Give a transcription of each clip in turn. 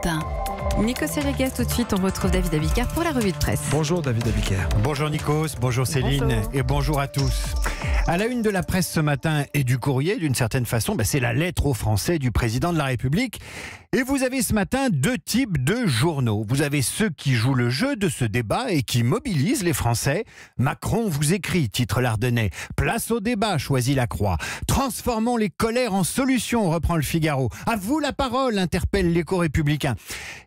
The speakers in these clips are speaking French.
Europe 1. Nikos Aliagas, tout de suite, on retrouve David Abiker pour la revue de presse. Bonjour David Abiker. Bonjour Nikos, bonjour Céline. Bonjour. Et bonjour à tous. À la une de la presse ce matin et du courrier, d'une certaine façon, c'est la lettre aux Français du président de la République. Et vous avez ce matin deux types de journaux. Vous avez ceux qui jouent le jeu de ce débat et qui mobilisent les Français. Macron vous écrit, titre l'Ardennais. Place au débat, choisit la Croix. Transformons les colères en solutions, reprend le Figaro. À vous la parole, interpelle l'Éco-républicain.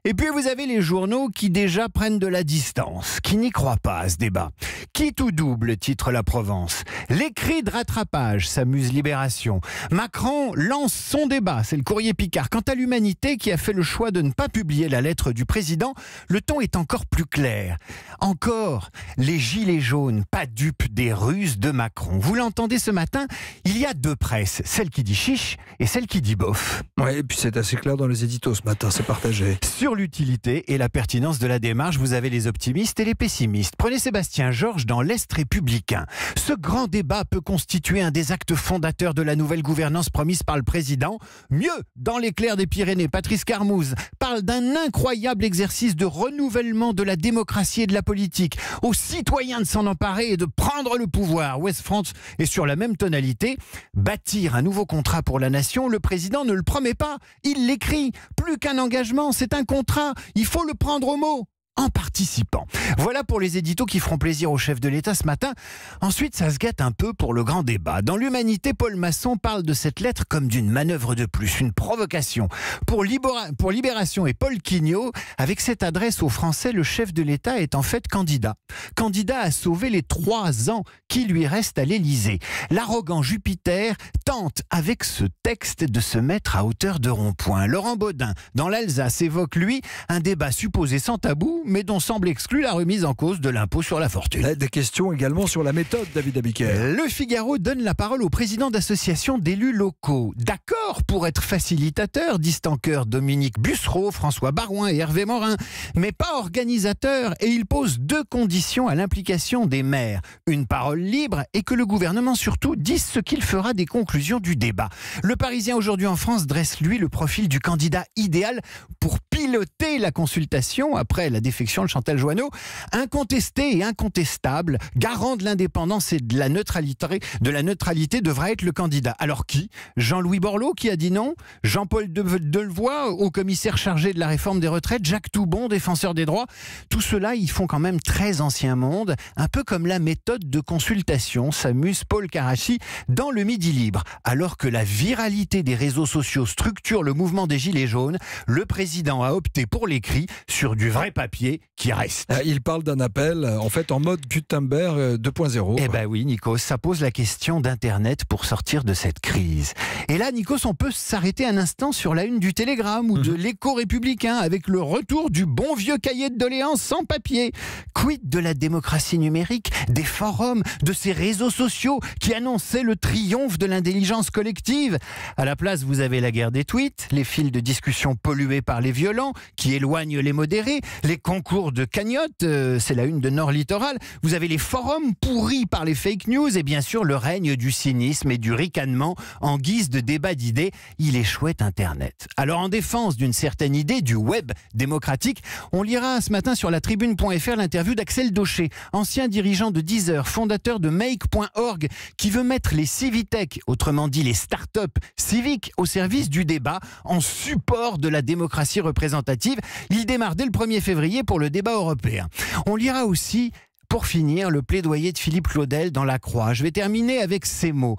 Et puis vous avez les journaux qui déjà prennent de la distance, qui n'y croient pas à ce débat. Qui tout double, titre la Provence. Les cris de rattrapage, s'amuse Libération. Macron lance son débat, c'est le Courrier Picard. Quant à l'Humanité, qui a fait le choix de ne pas publier la lettre du président, le ton est encore plus clair. Encore, les gilets jaunes, pas dupes des ruses de Macron. Vous l'entendez ce matin, il y a deux presses, celle qui dit chiche et celle qui dit bof. Ouais, et puis c'est assez clair dans les éditos ce matin, c'est partagé. Sur l'utilité et la pertinence de la démarche, vous avez les optimistes et les pessimistes. Prenez Sébastien Georges dans l'Est républicain. Ce grand débat peut constituer un des actes fondateurs de la nouvelle gouvernance promise par le président. Mieux, dans l'éclair des Pyrénées, Patrice Carmouze parle d'un incroyable exercice de renouvellement de la démocratie et de la politique. Aux citoyens de s'en emparer et de prendre le pouvoir. West France est sur la même tonalité. Bâtir un nouveau contrat pour la nation, le président ne le promet pas. Il l'écrit. Plus qu'un engagement, c'est un contrat. Il faut le prendre au mot. En participant. Voilà pour les éditos qui feront plaisir au chef de l'État ce matin. Ensuite, ça se gâte un peu pour le grand débat. Dans l'Humanité, Paul Masson parle de cette lettre comme d'une manœuvre de plus, une provocation. Pour Libération et Paul Quignot, avec cette adresse aux Français, le chef de l'État est en fait candidat. Candidat à sauver les 3 ans qui lui restent à l'Élysée. L'arrogant Jupiter tente avec ce texte de se mettre à hauteur de rond-point. Laurent Baudin, dans l'Alsace, évoque lui un débat supposé sans tabou, mais dont semble exclue la remise en cause de l'impôt sur la fortune. Des questions également sur la méthode, David Abiker. Le Figaro donne la parole au président d'associations d'élus locaux. D'accord pour être facilitateur, disent en chœur Dominique Bussereau, François Barouin et Hervé Morin, mais pas organisateur, et il pose 2 conditions à l'implication des maires. Une parole libre et que le gouvernement surtout dise ce qu'il fera des conclusions du débat. Le Parisien aujourd'hui en France dresse lui le profil du candidat idéal pour piloter la consultation après la défection de Chantal Joanneau. Incontesté et incontestable, garant de l'indépendance et de la neutralité devra être le candidat. Alors qui ? Jean-Louis Borloo qui a dit non ? Jean-Paul Delevoye, haut commissaire chargé de la réforme des retraites ? Jacques Toubon, défenseur des droits ? Tout cela, ils font quand même très ancien monde, un peu comme la méthode de consultation, s'amuse Paul Karachi dans le Midi Libre. Alors que la viralité des réseaux sociaux structure le mouvement des Gilets jaunes, le président a opté pour l'écrit sur du vrai papier qui reste. Il parle d'un appel, en fait, en mode Gutenberg 2.0. Eh ben oui, Nikos, ça pose la question d'Internet pour sortir de cette crise. Et là, Nikos, on peut s'arrêter un instant sur la une du Télégramme ou de l'Éco-républicain avec le retour du bon vieux cahier de doléances sans papier. Quid de la démocratie numérique, des forums, de ces réseaux sociaux qui annonçaient le triomphe de l'intelligence collective? À la place, vous avez la guerre des tweets, les fils de discussion pollués par les violents qui éloignent les modérés, les concours de cagnotte, c'est la une de Nord Littoral. Vous avez les forums pourris par les fake news et bien sûr le règne du cynisme et du ricanement en guise de débat d'idées. Il est chouette Internet. Alors en défense d'une certaine idée du web démocratique, on lira ce matin sur la tribune.fr l'interview d'Axel Daucher, ancien dirigeant de Deezer, fondateur de Make.org, qui veut mettre les civitech, autrement dit les start-up civiques, au service du débat en support de la démocratie représentative. Il démarre dès le 1er février pour le débat européen. On lira aussi, pour finir, le plaidoyer de Philippe Claudel dans La Croix. Je vais terminer avec ces mots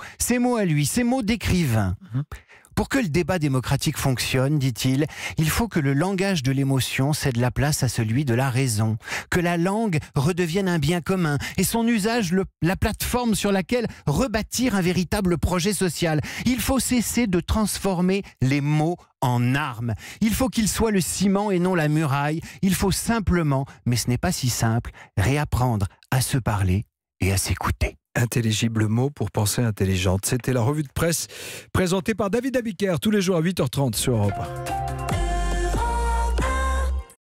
à lui, ces mots d'écrivain. Pour que le débat démocratique fonctionne, dit-il, il faut que le langage de l'émotion cède la place à celui de la raison, que la langue redevienne un bien commun et son usage la plateforme sur laquelle rebâtir un véritable projet social. Il faut cesser de transformer les mots en armes. Il faut qu'ils soient le ciment et non la muraille. Il faut simplement, mais ce n'est pas si simple, réapprendre à se parler et à s'écouter. Intelligible mot pour pensée intelligente. C'était la revue de presse présentée par David Abiker tous les jours à 8h30 sur Europe 1.